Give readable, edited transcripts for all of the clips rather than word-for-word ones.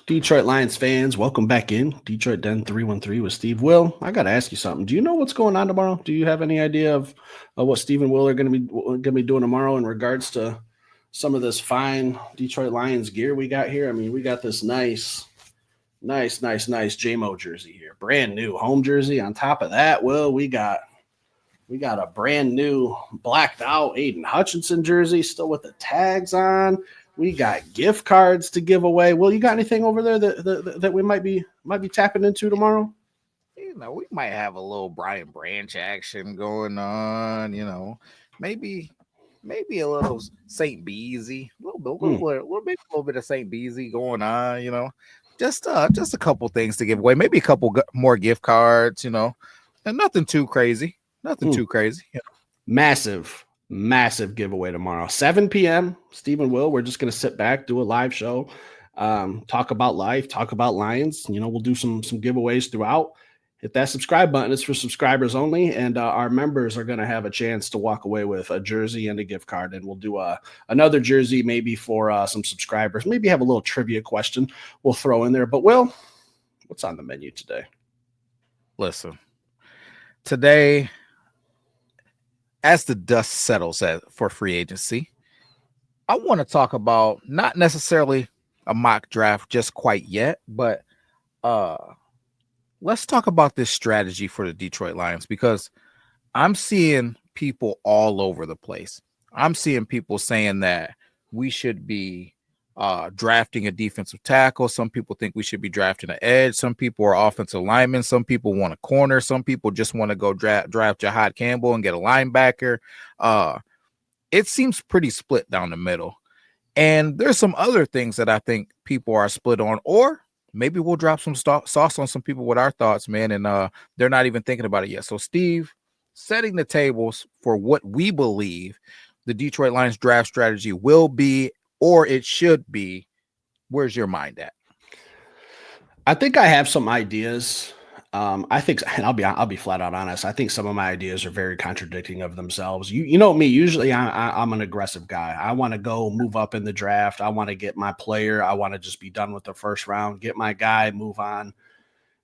Detroit Lions fans, welcome back in. Detroit Den 313 with Steve Will. I got to ask you something. Do you know what's going on tomorrow? Do you have any idea of what Steve and Will are going to be doing tomorrow in regards to some of this fine Detroit Lions gear we got here? I mean, we got this nice JMO jersey here. Brand new home jersey. On top of that, Will, we got a brand new blacked out Aiden Hutchinson jersey still with the tags on. We got gift cards to give away. Will, you got anything over there that we might be tapping into tomorrow? We might have a little Brian Branch action going on. Maybe maybe a little Saint Beezy, Hmm. maybe a little bit of Saint Beezy going on. Just a couple things to give away. Maybe a couple more gift cards. And nothing too crazy. Nothing Hmm. too crazy. Massive giveaway tomorrow, 7 p.m. Steve and Will, we're just gonna sit back, do a live show, talk about life, talk about Lions. We'll do some giveaways throughout. Hit that subscribe button. It's for subscribers only, and our members are going to have a chance to walk away with a jersey and a gift card. And we'll do another jersey maybe for some subscribers. Maybe have a little trivia question we'll throw in there. But Will, what's on the menu today? Listen, today, as the dust settles for free agency, I want to talk about not necessarily a mock draft just quite yet, but uh let's talk about this strategy for the Detroit Lions, because I'm seeing people all over the place. I'm seeing people saying that we should be drafting a defensive tackle. Some people think we should be drafting an edge. Some people are offensive linemen. Some people want a corner. Some people just want to go draft Jahad Campbell and get a linebacker. It seems pretty split down the middle. And there's some other things that I think people are split on, or maybe we'll drop some sauce on some people with our thoughts, man, and they're not even thinking about it yet. So, Steve, setting the tables for what we believe the Detroit Lions draft strategy will be, or it should be, where's your mind at? I think I have some ideas. I think, and I'll be flat out honest. I think some of my ideas are very contradicting of themselves. You know me. Usually, I'm an aggressive guy. I want to go move up in the draft. I want to get my player. I want to just be done with the first round, get my guy, move on.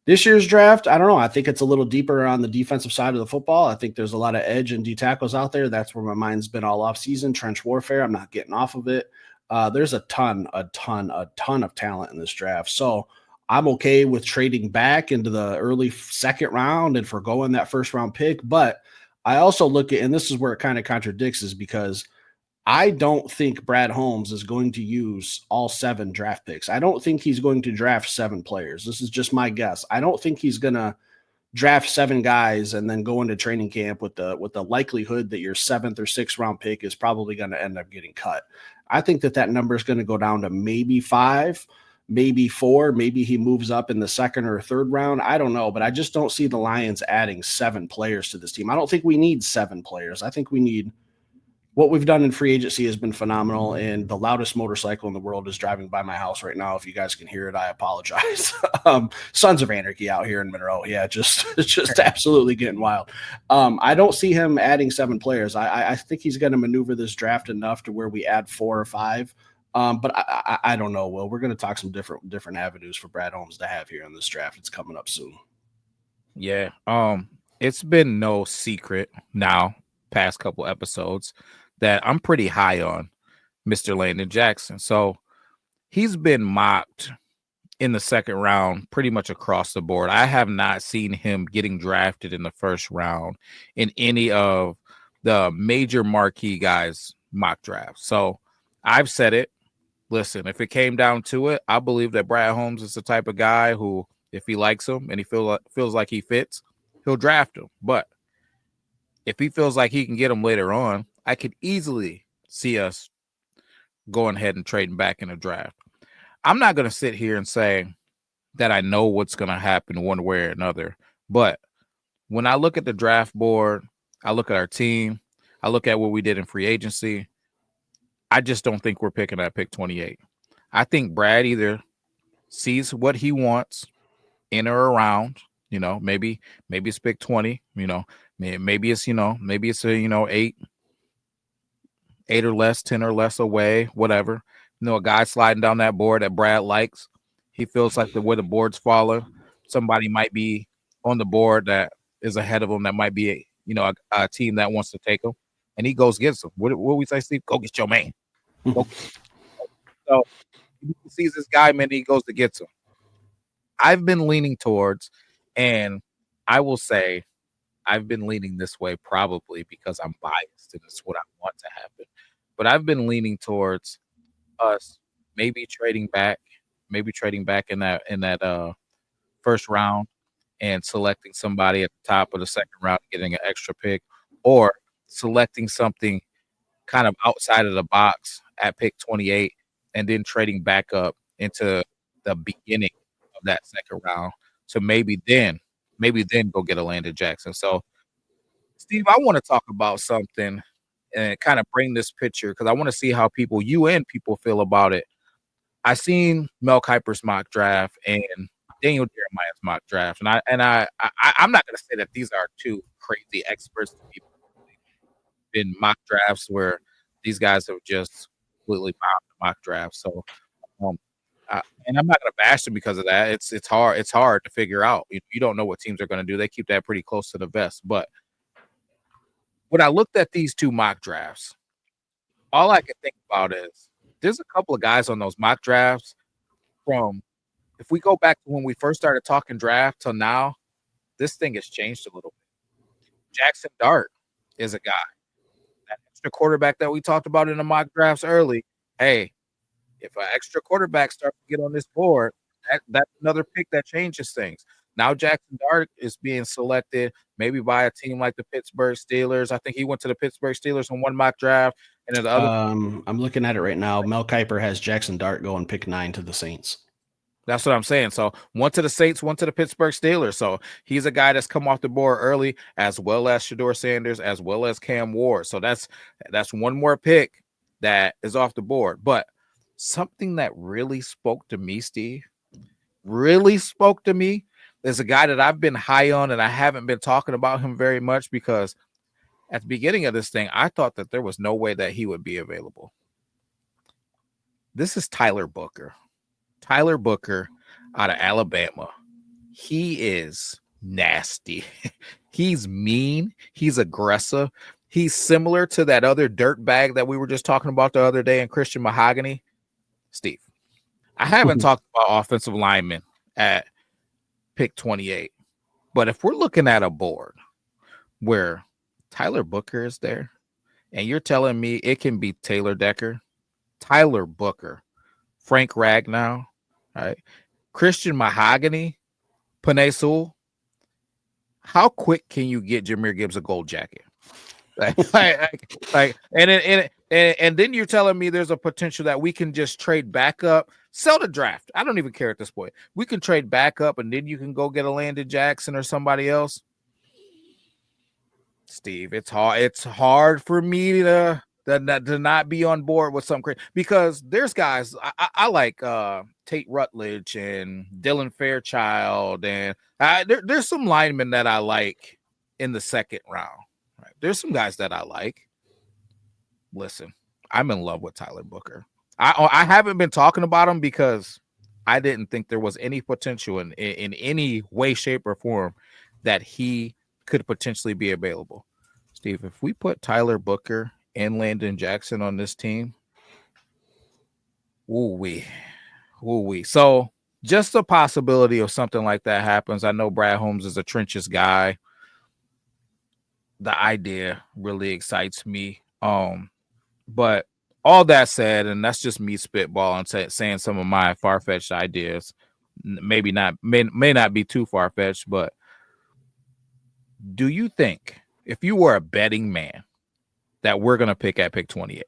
This year's draft, I don't know. I think it's a little deeper on the defensive side of the football. I think there's a lot of edge and D tackles out there. That's where my mind's been all off season. Trench warfare. I'm not getting off of it. There's a ton of talent in this draft. So I'm okay with trading back into the early second round and foregoing that first round pick. But I also look at, and this is where it kind of contradicts, is because I don't think Brad Holmes is going to use all 7 draft picks. I don't think he's going to draft 7 players. This is just my guess. I don't think he's going to draft 7 guys and then go into training camp with the likelihood that your 7th or 6th round pick is probably going to end up getting cut. I think that number is going to go down to maybe 5, maybe 4, maybe he moves up in the 2nd or 3rd round. I don't know, but I just don't see the Lions adding 7 players to this team. I don't think we need 7 players. I think we need, what we've done in free agency has been phenomenal, and the loudest motorcycle in the world is driving by my house right now. If you guys can hear it, I apologize. Sons of Anarchy out here in Monroe. Yeah, just absolutely getting wild. I don't see him adding 7 players. I think he's going to maneuver this draft enough to where we add 4 or 5. But I don't know, Will. We're going to talk some different avenues for Brad Holmes to have here in this draft. It's coming up soon. Yeah. It's been no secret now, past couple episodes, that I'm pretty high on Mr. Landon Jackson. So he's been mocked in the 2nd round pretty much across the board. I have not seen him getting drafted in the 1st round in any of the major marquee guys' mock drafts. So I've said it. Listen, if it came down to it, I believe that Brad Holmes is the type of guy who, if he likes him and he feels like he fits, he'll draft him. But if he feels like he can get him later on, I could easily see us going ahead and trading back in a draft. I'm not going to sit here and say that I know what's going to happen one way or another. But when I look at the draft board, I look at our team, I look at what we did in free agency, I just don't think we're picking at pick 28. I think Brad either sees what he wants in or around, maybe it's pick 20, maybe it's, maybe it's a, 8 or less, 10 or less away, whatever. A guy sliding down that board that Brad likes. He feels like the way the board's falling, somebody might be on the board that is ahead of him that might be a team that wants to take him, and he goes gets him. What we say, Steve? Go get your man. Go. So he sees this guy, man. He goes to get him. I've been leaning towards, and I will say I've been leaning this way probably because I'm biased and it's what I want to happen. But I've been leaning towards us maybe trading back in that first round and selecting somebody at the top of the second round, getting an extra pick, or selecting something kind of outside of the box at pick 28 and then trading back up into the beginning of that second round to maybe then go get a Landon Jackson. So, Steve, I want to talk about something and kind of bring this picture because I want to see how people feel about it. I seen Mel Kiper's mock draft and Daniel Jeremiah's mock draft, I'm not going to say that these are two crazy experts to be in mock drafts where these guys have just completely bombed the mock draft. So, um, and I'm not going to bash them because of that. It's hard to figure out. You don't know what teams are going to do. They keep that pretty close to the vest. But when I looked at these two mock drafts, all I can think about is there's a couple of guys on those mock drafts from if we go back to when we first started talking draft till now, this thing has changed a little bit. Jackson Dart is a guy, that extra quarterback that we talked about in the mock drafts early. Hey, if an extra quarterback starts to get on this board, that's another pick that changes things. Now Jackson Dart is being selected maybe by a team like the Pittsburgh Steelers. I think he went to the Pittsburgh Steelers in one mock draft, and then the other. I'm looking at it right now. Mel Kiper has Jackson Dart going pick 9 to the Saints. That's what I'm saying. So one to the Saints, one to the Pittsburgh Steelers. So he's a guy that's come off the board early, as well as Shador Sanders, as well as Cam Ward. So that's one more pick that is off the board. But something that really spoke to me, Steve, really spoke to me, is a guy that I've been high on, and I haven't been talking about him very much because at the beginning of this thing, I thought that there was no way that he would be available. This is Tyler Booker. Tyler Booker out of Alabama. He is nasty. He's mean. He's aggressive. He's similar to that other dirt bag that we were just talking about the other day in Christian Mahogany. Steve, I haven't talked about offensive linemen at pick 28, but if we're looking at a board where Tyler Booker is there, and you're telling me it can be Taylor Decker, Tyler Booker, Frank Ragnow, right? Christian Mahogany, Panay Sewell. How quick can you get Jahmyr Gibbs a gold jacket? And then you're telling me there's a potential that we can just trade back up, sell the draft. I don't even care at this point. We can trade back up, and then you can go get a Landon Jackson or somebody else. Steve, it's hard. It's hard for me to not be on board with some crazy because there's guys I like Tate Rutledge and Dylan Fairchild, and there's some linemen that I like in the second round. Right? There's some guys that I like. Listen, I'm in love with Tyler Booker. I haven't been talking about him because I didn't think there was any potential in any way, shape, or form that he could potentially be available. Steve, if we put Tyler Booker and Landon Jackson on this team, ooh-wee. So just the possibility of something like that happens. I know Brad Holmes is a trenches guy. The idea really excites me. But all that said, and that's just me spitballing, saying some of my far-fetched ideas. Maybe not, may not be too far-fetched, but do you think if you were a betting man that we're going to pick at pick 28?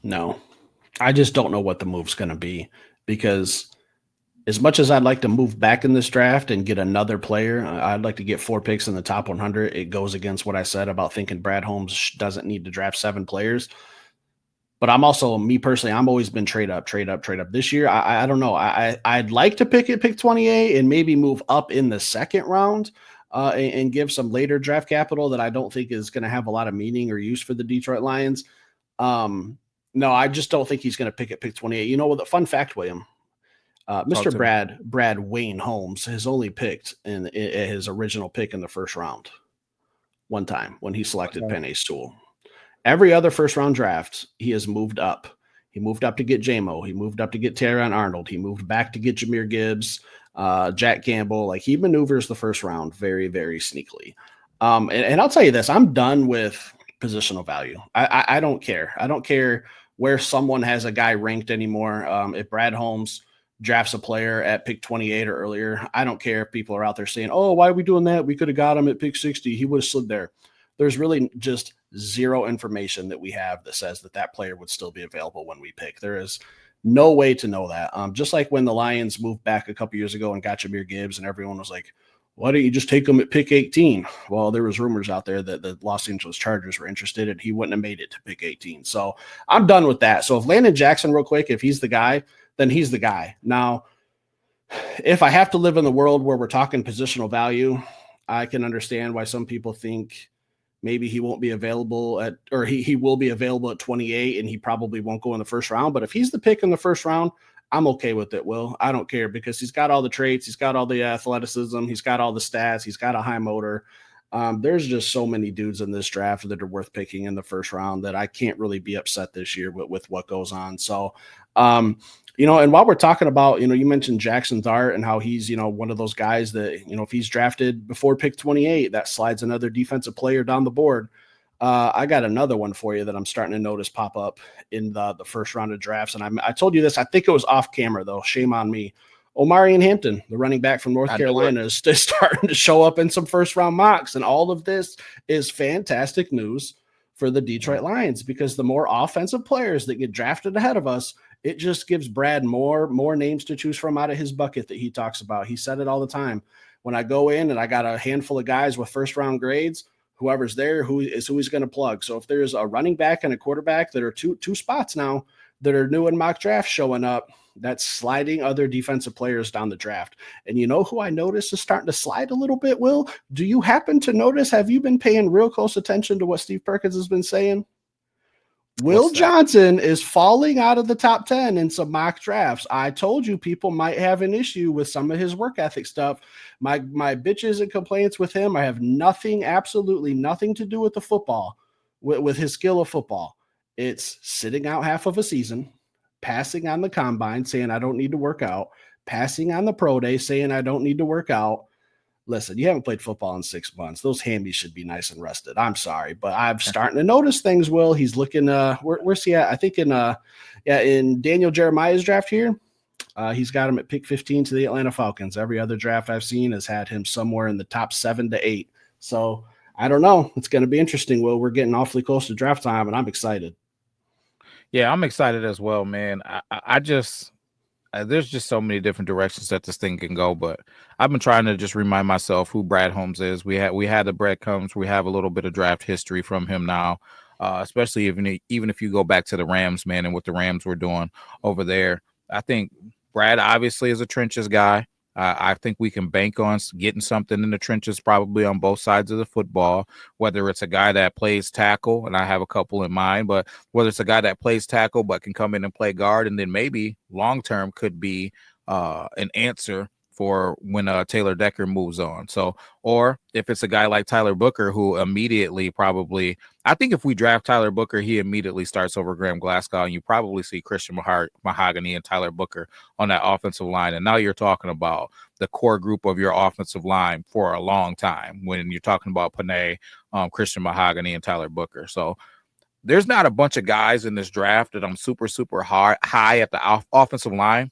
No, I just don't know what the move's going to be because as much as I'd like to move back in this draft and get another player, I'd like to get 4 picks in the top 100. It goes against what I said about thinking Brad Holmes doesn't need to draft 7 players. But I'm also, me personally, I'm always been trade up. This year, I don't know. I'd like to pick at pick 28 and maybe move up in the second round and give some later draft capital that I don't think is going to have a lot of meaning or use for the Detroit Lions. No, I just don't think he's going to pick at pick 28. You know what? The fun fact, William, Talk Mr. to me. Brad Wayne Holmes has only picked in his original pick in the first round one time when he selected Okay. Penny Sewell. Every other first round draft, he has moved up. He moved up to get JMO. He moved up to get Terron Arnold. He moved back to get Jameer Gibbs, Jack Campbell. Like he maneuvers the first round very, very sneakily. And I'll tell you this: I'm done with positional value. I don't care. I don't care where someone has a guy ranked anymore. If Brad Holmes drafts a player at pick 28 or earlier, I don't care if people are out there saying, "Oh, why are we doing that? We could have got him at pick 60. He would have slid there." There's really just zero information that we have that says that that player would still be available when we pick. There is no way to know that. Just like when the Lions moved back a couple years ago and got Jameer Gibbs, and everyone was like, "Why don't you just take him at pick 18?" Well, there was rumors out there that the Los Angeles Chargers were interested, and he wouldn't have made it to pick 18. So I'm done with that. So if Landon Jackson, real quick, if he's the guy, then he's the guy. Now, if I have to live in the world where we're talking positional value, I can understand why some people think maybe he won't be available at, or he will be available at 28 and he probably won't go in the first round. But if he's the pick in the first round, I'm okay with it, Will. I don't care because he's got all the traits, he's got all the athleticism, he's got all the stats, he's got a high motor. There's just so many dudes in this draft that are worth picking in the first round that I can't really be upset this year with what goes on. So, and while we're talking about, you mentioned Jackson Dart and how he's, one of those guys that, if he's drafted before pick 28, that slides another defensive player down the board. I got another one for you that I'm starting to notice pop up in the first round of drafts. And I told you this, I think it was off camera though. Shame on me. Omarion Hampton, the running back from North I knew it. Carolina, is starting to show up in some first round mocks. And all of this is fantastic news for the Detroit Lions because the more offensive players that get drafted ahead of us, it just gives Brad more names to choose from out of his bucket that he talks about. He said it all the time. When I go in and I got a handful of guys with first round grades, whoever's there, who he's going to plug. So if there's a running back and a quarterback that are two spots now that are new in mock draft showing up, that's sliding other defensive players down the draft. And you know who I noticed is starting to slide a little bit, Will? Do you happen to notice? Have you been paying real close attention to what Steve Perkins has been saying? Will What's that? Johnson is falling out of the top 10 in some mock drafts. I told you people might have an issue with some of his work ethic stuff. My bitches and complaints with him, I have nothing, absolutely nothing to do with the football, with his skill of football. It's sitting out half of a season, passing on the combine, saying I don't need to work out, passing on the pro day, saying I don't need to work out. Listen, you haven't played football in 6 months. Those hammies should be nice and rested. I'm sorry, but I'm starting to notice things. Will he's looking? Where's he at? I think in Daniel Jeremiah's draft here, he's got him at pick 15 to the Atlanta Falcons. Every other draft I've seen has had him somewhere in the top 7 to 8. So I don't know. It's going to be interesting. Will, we're getting awfully close to draft time, and I'm excited. Yeah, I'm excited as well, man. I just there's just so many different directions that this thing can go, but I've been trying to just remind myself who Brad Holmes is. We had the breadcrumbs. We have a little bit of draft history from him now, especially even if you go back to the Rams, man, and what the Rams were doing over there. I think Brad obviously is a trenches guy. I think we can bank on getting something in the trenches, probably on both sides of the football, whether it's a guy that plays tackle, and I have a couple in mind, but whether it's a guy that plays tackle but can come in and play guard, and then maybe long term could be an answer for when Taylor Decker moves on. So, or if it's a guy like Tyler Booker, who immediately probably, I think if we draft Tyler Booker, he immediately starts over Graham Glasgow, and you probably see Christian Mahogany and Tyler Booker on that offensive line. And now you're talking about the core group of your offensive line for a long time when you're talking about Panay, Christian Mahogany, and Tyler Booker. So there's not a bunch of guys in this draft that I'm super, super high at the offensive line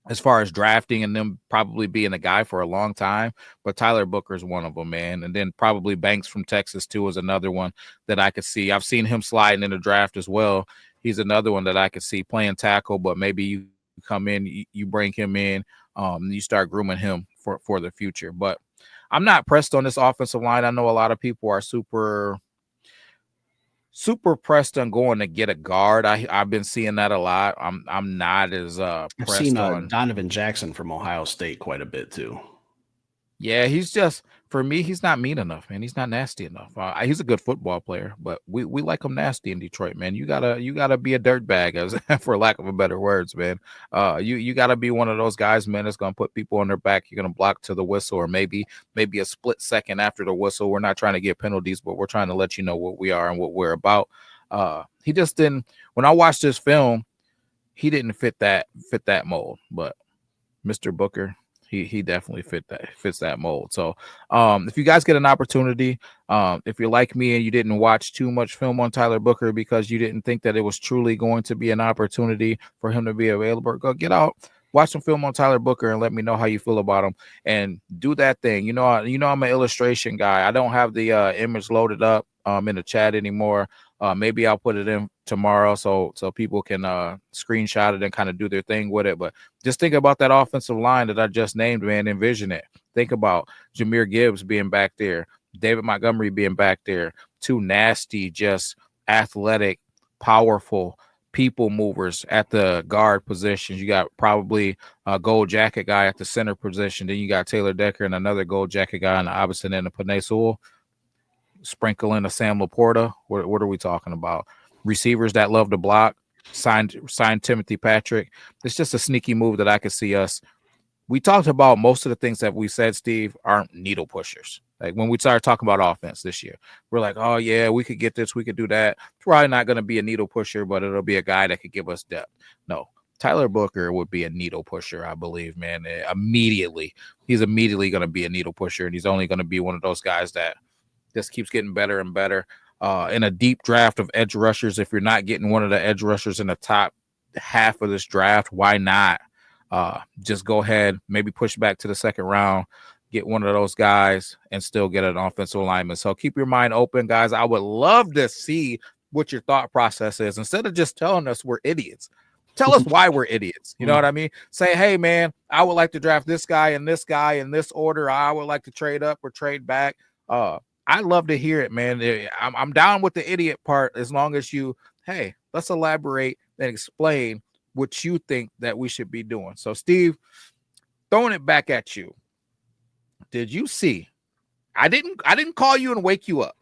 as far as drafting and them probably being a guy for a long time, but Tyler Booker is one of them, man. And then probably Banks from Texas too is another one that I could see. I've seen him sliding in the draft as well. He's another one that I could see playing tackle, but maybe you come in, you bring him in, you start grooming him for the future. But I'm not pressed on this offensive line. I know a lot of people are super pressed on going to get a guard. I've been seeing that a lot. I'm not as I've seen pressed on. Donovan Jackson from Ohio State quite a bit too. Yeah, he's just for me, he's not mean enough, man. He's not nasty enough. He's a good football player, but we like him nasty in Detroit, man. You gotta be a dirtbag, as for lack of a better words, man. You gotta be one of those guys, man, that's gonna put people on their back. You're gonna block to the whistle, or maybe a split second after the whistle. We're not trying to get penalties, but we're trying to let you know what we are and what we're about. He just didn't. When I watched this film, he didn't fit that mold, but Mr. Booker, he definitely fits that mold. So if you guys get an opportunity, if you're like me and you didn't watch too much film on Tyler Booker because you didn't think that it was truly going to be an opportunity for him to be available, go get out, watch some film on Tyler Booker and let me know how you feel about him, and do that thing. I'm an illustration guy. I don't have the image loaded up in the chat anymore. Maybe I'll put it in tomorrow so people can screenshot it and kind of do their thing with it. But just think about that offensive line that I just named, man. Envision it. Think about Jahmyr Gibbs being back there, David Montgomery being back there, two nasty, just athletic, powerful people movers at the guard positions. You got probably a gold jacket guy at the center position. Then you got Taylor Decker and another gold jacket guy on the opposite end of Penei Sewell. Sprinkle in a Sam Laporta. What are we talking about? Receivers that love to block. Signed Timothy Patrick. It's just a sneaky move that I could see us. We talked about most of the things that we said, Steve, aren't needle pushers. Like when we started talking about offense this year, we're like, oh yeah, we could get this, we could do that. It's probably not going to be a needle pusher, but it'll be a guy that could give us depth. No, Tyler Booker would be a needle pusher, I believe, man. He's immediately going to be a needle pusher, and he's only going to be one of those guys that just keeps getting better and better. In a deep draft of edge rushers, if you're not getting one of the edge rushers in the top half of this draft, why not just go ahead, maybe push back to the second round, get one of those guys, and still get an offensive lineman. So keep your mind open, guys. I would love to see what your thought process is. Instead of just telling us we're idiots, tell us why we're idiots. You know what I mean? Say, hey, man, I would like to draft this guy in this order. I would like to trade up or trade back. I love to hear it, man. I'm down with the idiot part as long as hey, let's elaborate and explain what you think that we should be doing. So, Steve, throwing it back at you. Did you see? I didn't call you and wake you up.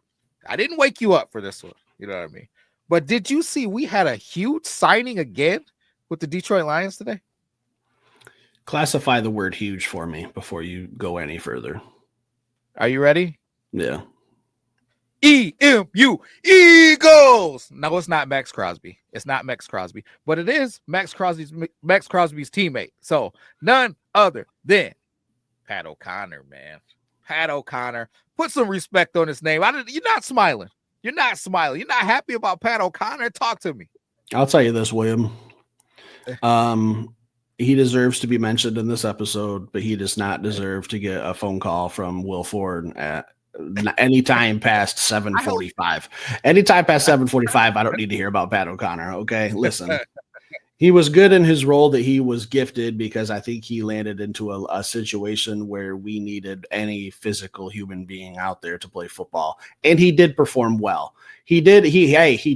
I didn't wake you up for this one. You know what I mean? But did you see we had a huge signing again with the Detroit Lions today? Classify the word huge for me before you go any further. Are you ready? Yeah. EMU Eagles. No, it's not Max Crosby. It's not Max Crosby, but it is Max Crosby's teammate. So none other than Pat O'Connor, man. Pat O'Connor. Put some respect on his name. You're not smiling. You're not smiling. You're not happy about Pat O'Connor. Talk to me. I'll tell you this, William. He deserves to be mentioned in this episode, but he does not deserve to get a phone call from Will Ford at anytime past 7:45. Anytime past 7:45, I don't need to hear about Pat O'Connor. Okay, listen. He was good in his role that he was gifted because I think he landed into a situation where we needed any physical human being out there to play football. And he did perform well. He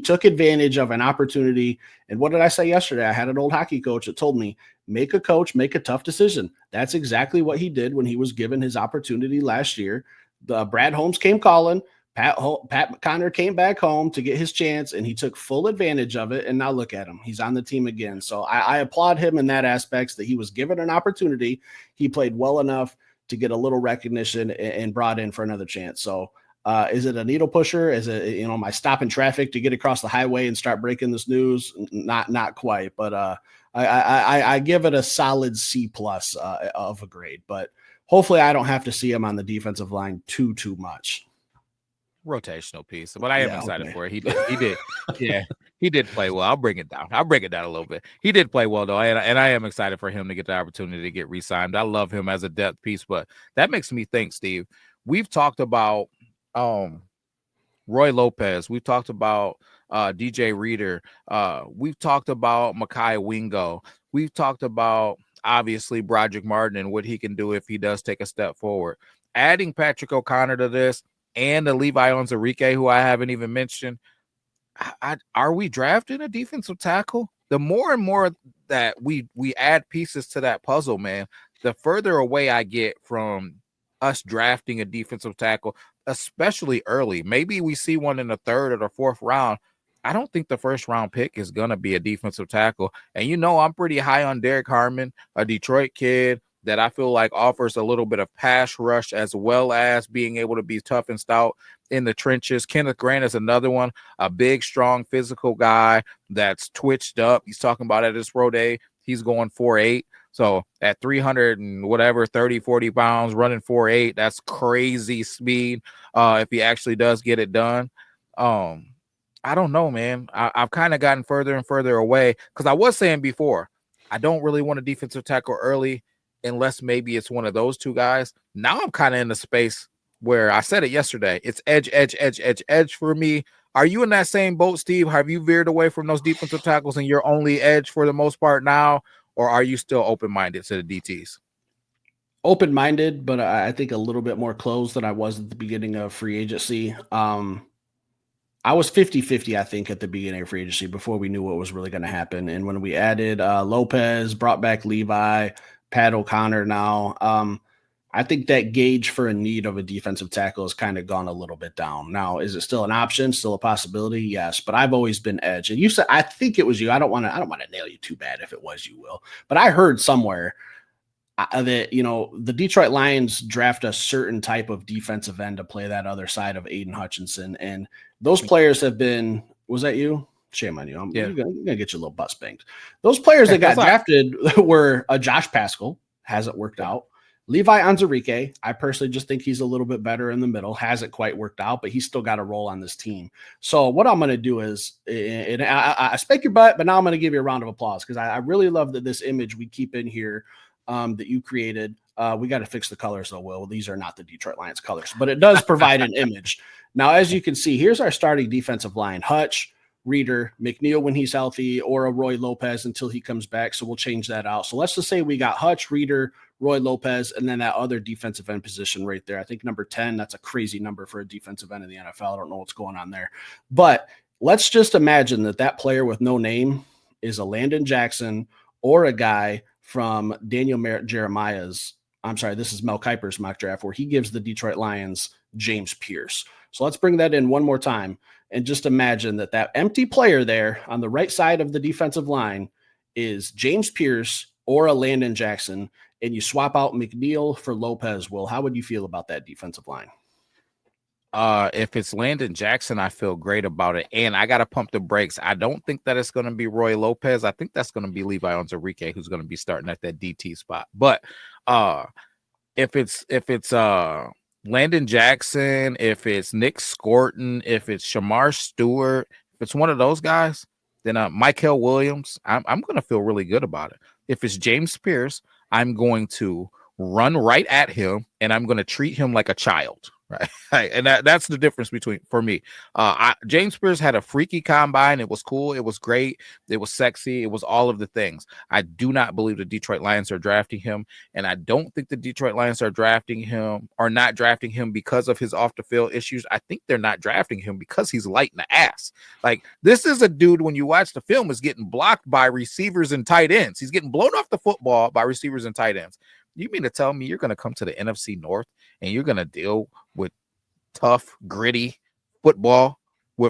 took advantage of an opportunity. And what did I say yesterday? I had an old hockey coach that told me, make a tough decision. That's exactly what he did when he was given his opportunity last year. Brad Holmes came calling. Pat Connor came back home to get his chance, and he took full advantage of it. And now look at him. He's on the team again. So I applaud him in that aspect that he was given an opportunity. He played well enough to get a little recognition and brought in for another chance. So is it a needle pusher? Is it, am I stopping traffic to get across the highway and start breaking this news? Not quite, but I give it a solid C+ of a grade. But hopefully I don't have to see him on the defensive line too much. Rotational piece, but I am excited for it. He did, yeah, he did play well. I'll bring it down a little bit. He did play well though, and I am excited for him to get the opportunity to get re-signed. I love him as a depth piece, but that makes me think, Steve. We've talked about Roy Lopez. We've talked about DJ Reader. We've talked about Mekhi Wingo. We've talked about obviously Broderick Martin and what he can do if he does take a step forward. Adding Patrick O'Connor to this, and the Levi Onwuzurike, who I haven't even mentioned. Are we drafting a defensive tackle? The more and more that we add pieces to that puzzle, man, the further away I get from us drafting a defensive tackle, especially early. Maybe we see one in the third or the fourth round. I don't think the first round pick is going to be a defensive tackle. And I'm pretty high on Derek Harmon, a Detroit kid that I feel like offers a little bit of pass rush as well as being able to be tough and stout in the trenches. Kenneth Grant is another one, a big, strong, physical guy that's twitched up. He's talking about at his pro day, he's going 4'8". So at 300 and whatever, 30, 40 pounds, running 4'8", that's crazy speed if he actually does get it done. I don't know, man. I've kind of gotten further and further away because I was saying before, I don't really want a defensive tackle early unless maybe it's one of those two guys. Now I'm kind of in the space where I said it yesterday. It's edge, edge, edge, edge, edge for me. Are you in that same boat, Steve? Have you veered away from those defensive tackles and you're only edge for the most part now? Or are you still open-minded to the DTs? Open-minded, but I think a little bit more closed than I was at the beginning of free agency. I was 50-50, I think, at the beginning of free agency before we knew what was really going to happen. And when we added Lopez, brought back Levi, Pat O'Connor now, I think that gauge for a need of a defensive tackle has kind of gone a little bit down. Now, is it still an option, still a possibility? Yes, but I've always been edge. And you said, I think it was you. I don't want to nail you too bad if it was you, Will. But I heard somewhere that the Detroit Lions draft a certain type of defensive end to play that other side of Aiden Hutchinson, and those players have been. Was that you? Shame on you. You're gonna get your little butt spanked. Those players that got drafted were Josh Pascal, hasn't worked out. Levi Onwuzurike, I personally just think he's a little bit better in the middle. Hasn't quite worked out, but he's still got a role on this team. So what I'm going to do is, and I spank your butt, but now I'm going to give you a round of applause because I really love that this image we keep in here that you created. We got to fix the colors though, Will. These are not the Detroit Lions colors, but it does provide an image. Now, as you can see, here's our starting defensive line. Hutch, Reeder, McNeil when he's healthy, or a Roy Lopez until he comes back. So we'll change that out. So let's just say we got Hutch, Reeder, Roy Lopez, and then that other defensive end position right there. I think number 10, that's a crazy number for a defensive end in the NFL. I don't know what's going on there. But let's just imagine that player with no name is a Landon Jackson or a guy from Daniel Jeremiah's. I'm sorry, this is Mel Kiper's mock draft where he gives the Detroit Lions James Pierce. So let's bring that in one more time and just imagine that empty player there on the right side of the defensive line is James Pierce or a Landon Jackson, and you swap out McNeil for Lopez. Will, how would you feel about that defensive line? If it's Landon Jackson, I feel great about it. And I got to pump the brakes. I don't think that it's going to be Roy Lopez. I think that's going to be Levi Onwuzurike who's going to be starting at that DT spot. But if it's Landon Jackson, if it's Nick Scorton, if it's Shamar Stewart, if it's one of those guys, then Michael Williams, I'm going to feel really good about it. If it's James Pierce, I'm going to run right at him and I'm going to treat him like a child. Right. And that's the difference for me. James Pierce had a freaky combine. It was cool. It was great. It was sexy. It was all of the things. I do not believe the Detroit Lions are drafting him. And I don't think the Detroit Lions are not drafting him because of his off the field issues. I think they're not drafting him because he's light in the ass. Like, this is a dude, when you watch the film, is getting blocked by receivers and tight ends. He's getting blown off the football by receivers and tight ends. You mean to tell me you're going to come to the NFC North and you're going to deal with tough, gritty football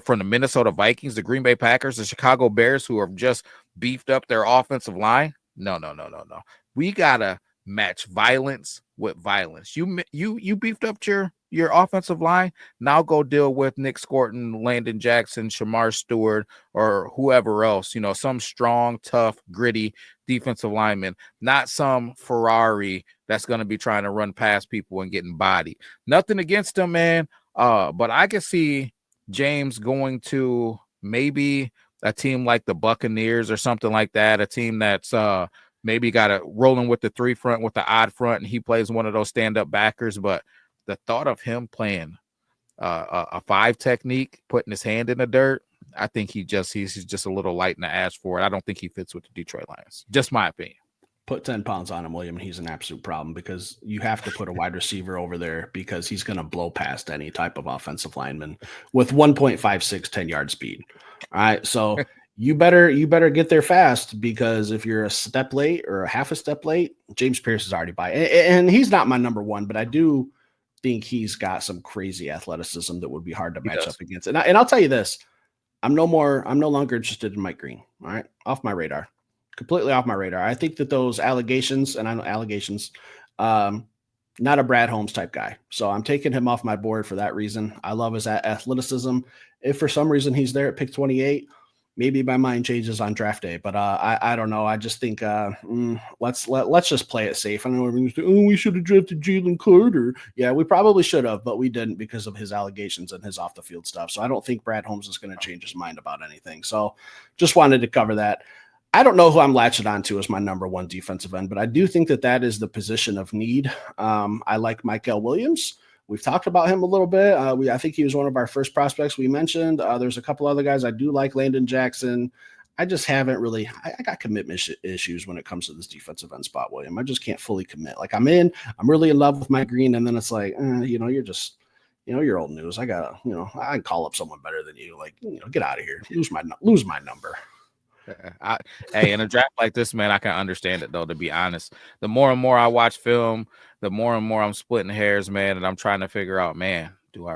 from the Minnesota Vikings, the Green Bay Packers, the Chicago Bears, who have just beefed up their offensive line? No. We got to match violence with violence. You beefed up your offensive line. Now go deal with Nick Scorton, Landon Jackson, Shamar Stewart, or whoever else, some strong, tough, gritty defensive lineman, not some Ferrari that's going to be trying to run past people and getting bodied. Nothing against him, man. But I can see James going to maybe a team like the Buccaneers or something like that, a team that's maybe got a rolling with the 3 front with the odd front, and he plays one of those stand-up backers. But the thought of him playing a 5 technique, putting his hand in the dirt, I think he's just a little light in the ass for it. I don't think he fits with the Detroit Lions. Just my opinion. Put 10 pounds on him, William, and he's an absolute problem because you have to put a wide receiver over there because he's going to blow past any type of offensive lineman with 1.56 10-yard speed. All right, so you better get there fast because if you're a step late or a half a step late, James Pierce is already by. And he's not my number one, but I do think he's got some crazy athleticism that would be hard to He match does. up against. And I'll tell you this, I'm no longer interested in Mike Green. All right. Off my radar. Completely off my radar. I think that those allegations, and I know allegations, um, not a Brad Holmes type guy. So I'm taking him off my board for that reason. I love his athleticism. If for some reason he's there at pick 28, maybe my mind changes on draft day. But I don't know. I just think let's just play it safe. I know everyone's saying, oh, we should have drafted Jalen Carter. Yeah, we probably should have, but we didn't because of his allegations and his off the field stuff. So I don't think Brad Holmes is going to change his mind about anything. So just wanted to cover that. I don't know who I'm latching on to as my number one defensive end, but I do think that that is the position of need. I like Michael Williams. We've talked about him a little bit. I think he was one of our first prospects we mentioned. There's a couple other guys I do like, Landon Jackson. I just haven't really. I got commitment issues when it comes to this defensive end spot, William. I just can't fully commit. Like I'm really in love with Mike Green, and then it's like, you're just, you're old news. I can call up someone better than you. Like, get out of here. Lose my number. Hey, in a draft like this, man, I can understand it though. To be honest, the more and more I watch film, the more and more I'm splitting hairs, man, and I'm trying to figure out, man, am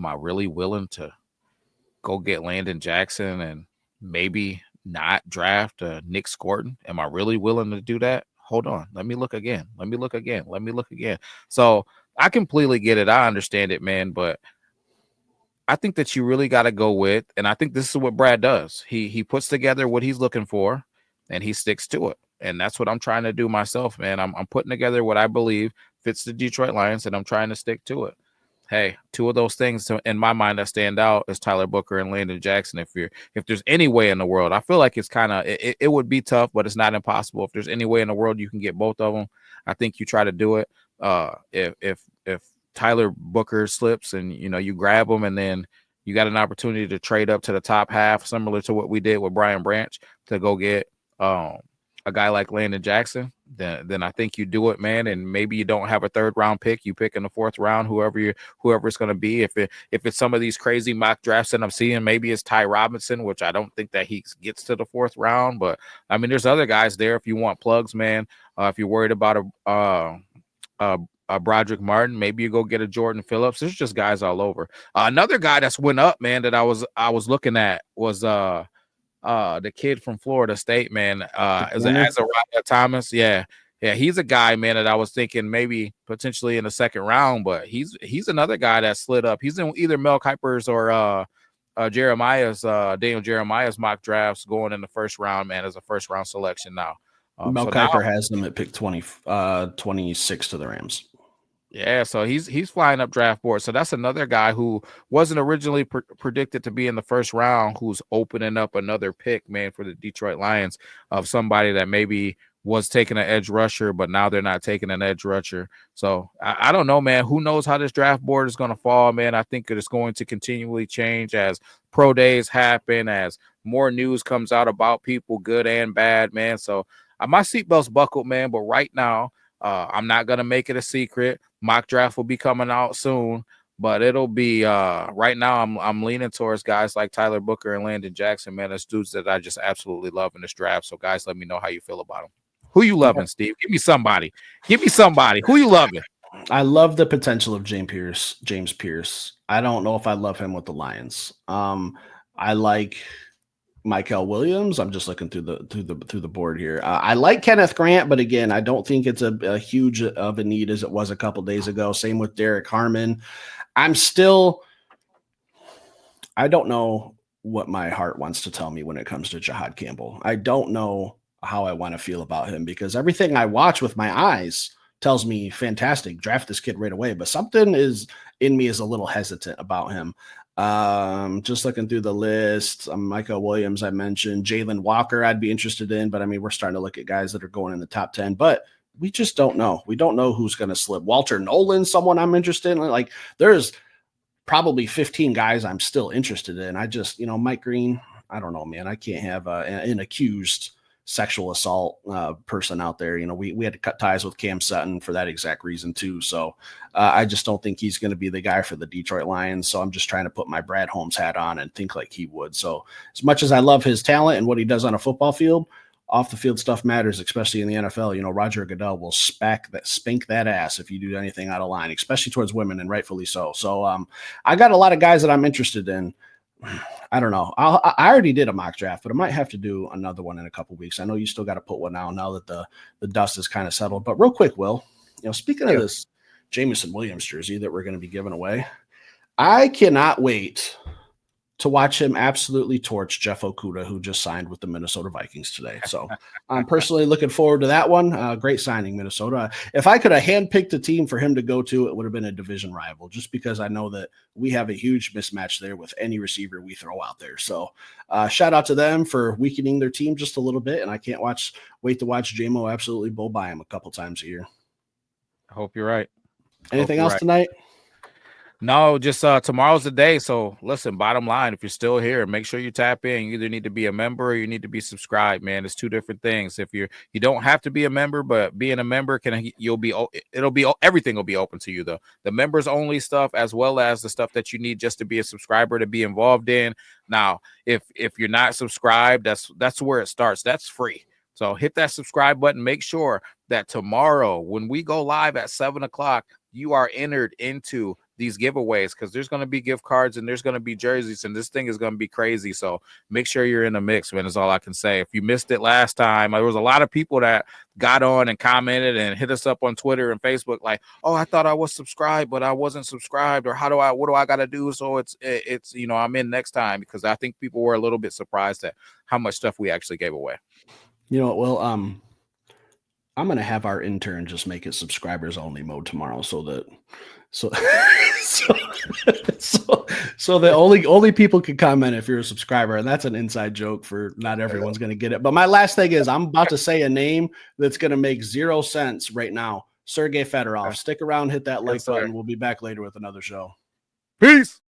I really willing to go get Landon Jackson and maybe not draft Nick Scorton? Am I really willing to do that? Hold on, let me look again. So I completely get it. I understand it, man, but I think that you really got to go with, and I think this is what Brad does. He puts together what he's looking for, and he sticks to it. And that's what I'm trying to do myself, man. I'm putting together what I believe fits the Detroit Lions, and I'm trying to stick to it. Hey, two of those things in my mind that stand out is Tyler Booker and Landon Jackson. If there's any way in the world, I feel like it's kind of it would be tough, but it's not impossible. If there's any way in the world you can get both of them, I think you try to do it. If Tyler Booker slips and you grab him and then you got an opportunity to trade up to the top half, similar to what we did with Brian Branch, to go get a guy like Landon Jackson, then I think you do it, man. And maybe you don't have a third round pick, you pick in the fourth round, whoever it's going to be. If it's some of these crazy mock drafts that I'm seeing, maybe it's Ty Robinson, which I don't think that he gets to the fourth round, but I mean, there's other guys there if you want plugs, man. If you're worried about Broderick Martin, maybe you go get a Jordan Phillips. There's just guys all over. Another guy that's went up, man, that I was looking at was the kid from Florida State, man. Azariah Thomas. Yeah, he's a guy, man, that I was thinking maybe potentially in the second round, but he's another guy that slid up. He's in either Mel Kiper's or Daniel Jeremiah's mock drafts going in the first round, man, as a first round selection now. Mel Kiper has them at pick 26 to the Rams. Yeah, so he's flying up draft board. So that's another guy who wasn't originally predicted to be in the first round, who's opening up another pick, man, for the Detroit Lions, of somebody that maybe was taking an edge rusher, but now they're not taking an edge rusher. So I don't know, man. Who knows how this draft board is going to fall, man? I think it's going to continually change as pro days happen, as more news comes out about people, good and bad, man. So my seatbelt's buckled, man. But right now, I'm not going to make it a secret. Mock draft will be coming out soon, but it'll be right now. I'm leaning towards guys like Tyler Booker and Landon Jackson, man. That's dudes that I just absolutely love in this draft. So, guys, let me know how you feel about them. Who you loving, Steve? Give me somebody. Who you loving? I love the potential of James Pierce. I don't know if I love him with the Lions. I like Michael Williams. I'm just looking through the board here. I like Kenneth Grant, but again, I don't think it's a huge of a need as it was a couple days ago. Same with Derek Harmon. I don't know what my heart wants to tell me when it comes to Jahad Campbell. I don't know how I want to feel about him because everything I watch with my eyes tells me fantastic, draft this kid right away. But something is in me is a little hesitant about him. Just looking through the list, Michael Williams, I mentioned Jalen Walker, I'd be interested in, but I mean, we're starting to look at guys that are going in the top 10, but we just don't know. We don't know who's going to slip. Walter Nolan, someone I'm interested in. Like there's probably 15 guys I'm still interested in. I just, Mike Green, I don't know, man. I can't have an accused sexual assault person out there. We had to cut ties with Cam Sutton for that exact reason too. So I just don't think he's going to be the guy for the Detroit Lions. So I'm just trying to put my Brad Holmes hat on and think like he would. So as much as I love his talent and what he does on a football field, off the field stuff matters, especially in the NFL. You know, Roger Goodell will spank that ass if you do anything out of line, especially towards women, and rightfully so. So I got a lot of guys that I'm interested in. I don't know. I already did a mock draft, but I might have to do another one in a couple weeks. I know you still got to put one out now that the dust is kind of settled. But real quick, Will, speaking of this Jameson Williams jersey that we're going to be giving away, I cannot wait to watch him absolutely torch Jeff Okuda, who just signed with the Minnesota Vikings today. So I'm personally looking forward to that one. Great signing, Minnesota. If I could have handpicked a team for him to go to, it would have been a division rival, just because I know that we have a huge mismatch there with any receiver we throw out there. So shout out to them for weakening their team just a little bit, and I can't wait to watch JMO absolutely blow by him a couple times a year. I hope you're right. Anything else tonight? No, just tomorrow's the day. So listen, bottom line, if you're still here, make sure you tap in. You either need to be a member or you need to be subscribed, man. It's two different things. If you don't have to be a member, but being a member everything will be open to you though. The members only stuff, as well as the stuff that you need just to be a subscriber to be involved in. Now, if you're not subscribed, that's where it starts. That's free. So hit that subscribe button. Make sure that tomorrow when we go live at 7:00, you are entered into these giveaways, because there's going to be gift cards and there's going to be jerseys, and this thing is going to be crazy. So make sure you're in the mix, man, is all I can say. If you missed it last time, there was a lot of people that got on and commented and hit us up on Twitter and Facebook like, oh, I thought I was subscribed, but I wasn't subscribed, or what do I got to do? So it's I'm in next time, because I think people were a little bit surprised at how much stuff we actually gave away. You know what, Will? I'm going to have our intern just make it subscribers only mode tomorrow, so that the only people can comment if you're a subscriber, and that's an inside joke for not everyone's going to get it. But my last thing is, I'm about to say a name that's going to make 0 sense right now. Sergey Fedorov. Stick around, hit that like button. We'll be back later with another show. Peace.